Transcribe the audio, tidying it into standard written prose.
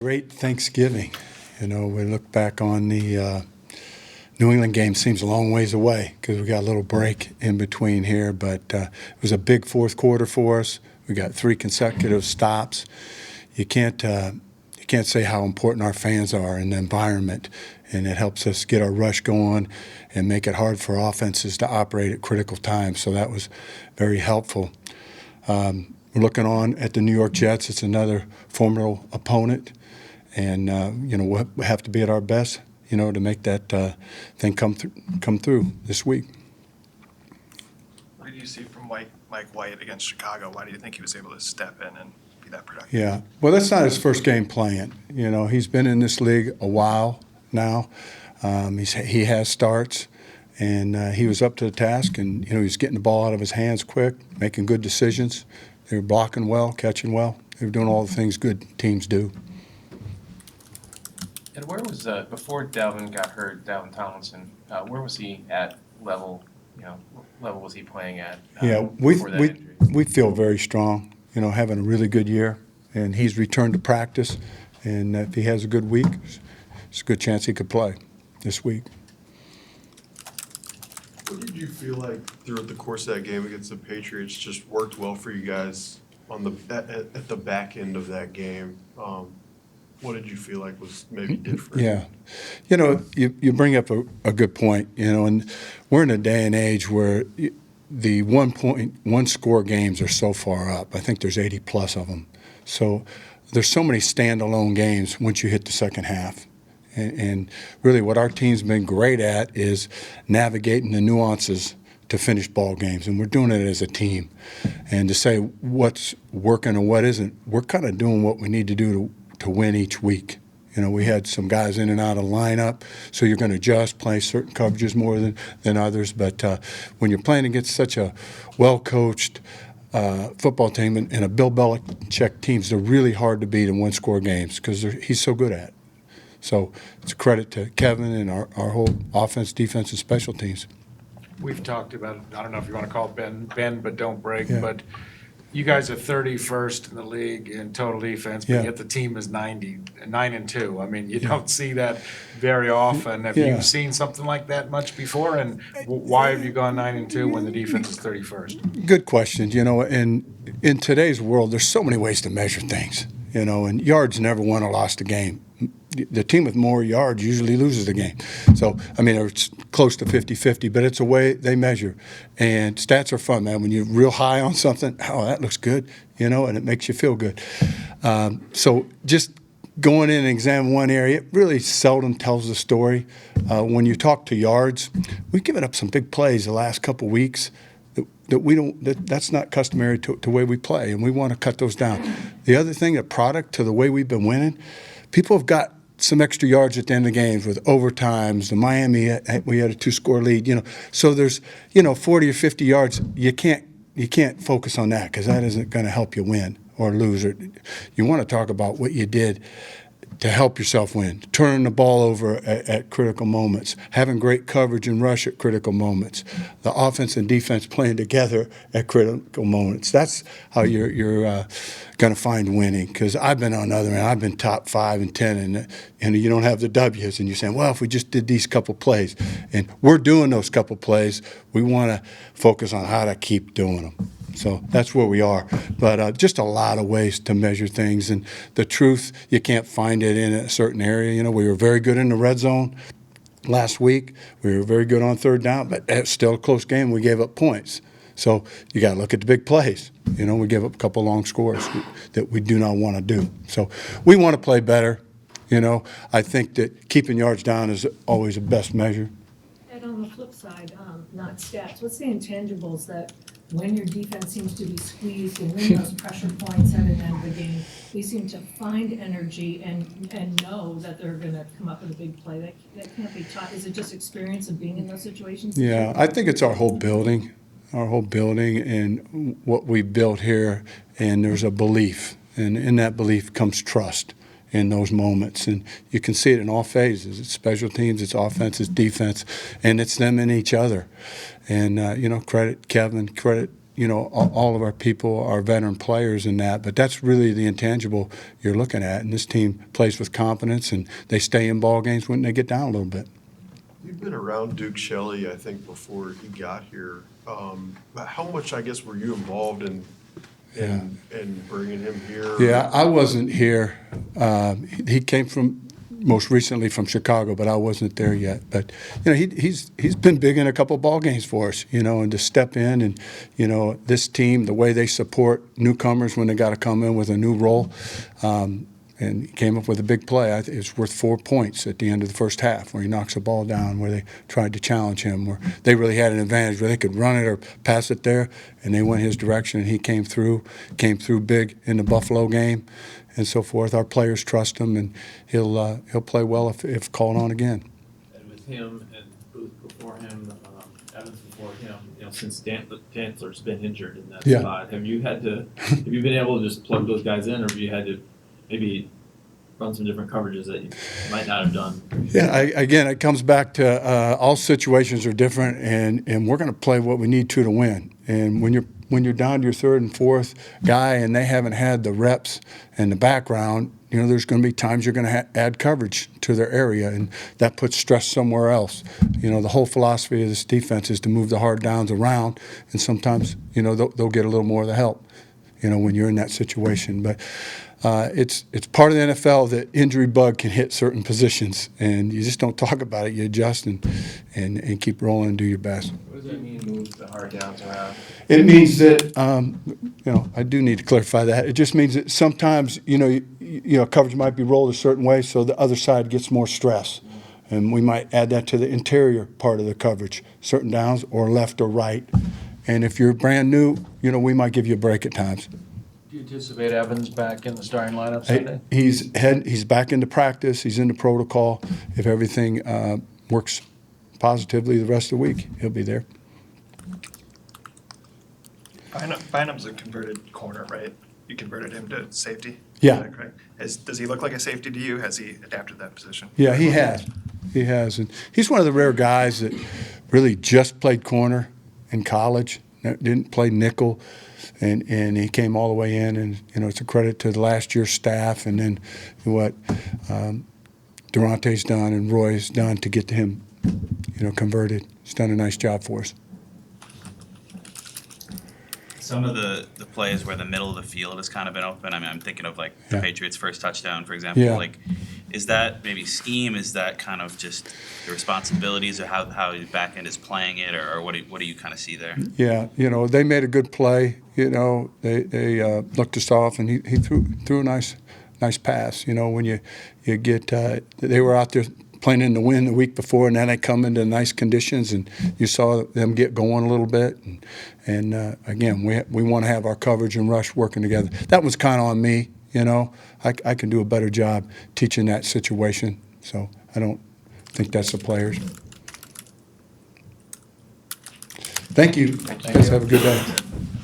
Great Thanksgiving. We look back on the New England game. Seems a long ways away because we got a little break in between here, but it was a big fourth quarter for us. We got 3 consecutive stops. You can't say how important our fans are in the environment, and it helps us get our rush going and make it hard for offenses to operate at critical times. So that was very helpful. We're looking on at the New York Jets. It's another formidable opponent. And, we'll have to be at our best, to make that thing come through this week. What did you see from Mike White against Chicago? Why do you think he was able to step in and be that productive? Yeah. Well, that's not his first game playing. He's been in this league a while now. He has starts, and he was up to the task, and, he was getting the ball out of his hands quick, making good decisions. They were blocking well, catching well. They were doing all the things good teams do. And where was before Dalvin got hurt? Dalvin Tomlinson, where was he at level? What level was he playing at? We feel very strong. Having a really good year, and he's returned to practice. And if he has a good week, it's a good chance he could play this week. What did you feel like throughout the course of that game against the Patriots just worked well for you guys on at the back end of that game? What did you feel like was maybe different? Yeah. You bring up a good point, and we're in a day and age where the 1-score games are so far up. I think there's 80+ of them. So there's so many standalone games once you hit the second half. And really what our team's been great at is navigating the nuances to finish ball games, and we're doing it as a team. And to say what's working and what isn't, we're kind of doing what we need to do to win each week. We had some guys in and out of lineup, so you're going to adjust, play certain coverages more than others. But when you're playing against such a well-coached football team and a Bill Belichick teams, they're really hard to beat in 1-score games because he's so good at it. So it's a credit to Kevin and our whole offense, defense, and special teams. We've talked about, I don't know if you want to call it bend but don't break, Yeah. but you guys are 31st in the league in total defense, but Yeah. yet the team is 9-2. I mean, you don't see that very often. Have Yeah. you seen something like that much before? And why have you gone 9-2 when the defense is 31st? Good question. In today's world, there's so many ways to measure things. And yards never won or lost a game. The team with more yards usually loses the game. So, it's close to 50-50, but it's a way they measure. And stats are fun, man. When you're real high on something, oh, that looks good, and it makes you feel good. So just going in and examine one area, it really seldom tells the story. When you talk to yards, we've given up some big plays the last couple weeks that's not customary to the way we play, and we want to cut those down. The other thing, a product to the way we've been winning, people have got some extra yards at the end of the games with overtimes. The Miami, we had a 2-score lead. So there's 40 or 50 yards. You can't focus on that because that isn't going to help you win or lose. You want to talk about what you did to help yourself win, turning the ball over at critical moments, having great coverage and rush at critical moments, the offense and defense playing together at critical moments. That's how you're going to find winning. Because I've been on the other end. I've been top 5 and 10, and you don't have the W's, and you're saying, well, if we just did these couple plays, and we're doing those couple plays, we want to focus on how to keep doing them. So that's where we are. But just a lot of ways to measure things. And the truth, you can't find it in a certain area. We were very good in the red zone last week. We were very good on third down, but it's still a close game. We gave up points. So you got to look at the big plays. We gave up a couple long scores that we do not want to do. So we want to play better. I think that keeping yards down is always the best measure. And on the flip side, not stats, what's the intangibles that when your defense seems to be squeezed and when those pressure points at an end of the game, they seem to find energy and know that they're going to come up with a big play? That can't be taught. Is it just experience of being in those situations? Yeah, I think it's our whole building and what we built here, and there's a belief, and in that belief comes trust in those moments. And you can see it in all phases. It's special teams, it's offense, it's defense, and it's them and each other. And, credit Kevin, credit, all of our people are veteran players in that, but that's really the intangible you're looking at. And this team plays with confidence, and they stay in ball games when they get down a little bit. You've been around Duke Shelley, I think, before he got here. How much, I guess, were you involved in bringing him here? Yeah, I wasn't here. He came most recently from Chicago, but I wasn't there yet. But he's been big in a couple of ball games for us, and to step in and this team, the way they support newcomers when they got to come in with a new role, and he came up with a big play. It was worth 4 points at the end of the first half, where he knocks the ball down, where they tried to challenge him, where they really had an advantage, where they could run it or pass it there, and they went his direction, and he came through big in the Buffalo game, and so forth. Our players trust him, and he'll play well if called on again. And with him and Booth before him, Evans before him, since Dantzler's been injured in that spot, have you been able to just plug those guys in, or have you had to maybe run some different coverages that you might not have done? Yeah, again, it comes back to all situations are different, and we're going to play what we need to win. And when you're down to your third and fourth guy, and they haven't had the reps and the background, there's going to be times you're going to add coverage to their area, and that puts stress somewhere else. The whole philosophy of this defense is to move the hard downs around, and sometimes they'll get a little more of the help. When you're in that situation, but. It's part of the NFL that injury bug can hit certain positions, and you just don't talk about it. You adjust and keep rolling and do your best. What does that mean, move the hard downs around? It means that I do need to clarify that. It just means that sometimes coverage might be rolled a certain way, so the other side gets more stress, and we might add that to the interior part of the coverage, certain downs or left or right. And if you're brand new, we might give you a break at times. Do you anticipate Evans back in the starting lineup Sunday? He's back into practice. He's in the protocol. If everything works positively the rest of the week, he'll be there. Bynum's a converted corner, right? You converted him to safety? Yeah. Is that correct? Does he look like a safety to you? Has he adapted that position? Yeah, he has. He has. And he's one of the rare guys that really just played corner in college, didn't play nickel. And he came all the way in, and it's a credit to the last year's staff, and then what Durante's done and Roy's done to get to him, converted. He's done a nice job for us. Some of the plays where the middle of the field has kind of been open. I mean, I'm thinking of the Patriots' first touchdown, for example. Yeah. Is that maybe scheme? Is that kind of just the responsibilities, or how his back end is playing it, or what do you kind of see there? Yeah, they made a good play. They looked us off, and he threw a nice pass. When you get they were out there playing in the wind the week before, and then they come into nice conditions, and you saw them get going a little bit. And again, we want to have our coverage and rush working together. That was kind of on me. I can do a better job teaching that situation. So I don't think that's the players. Thank you. Guys, have a good day.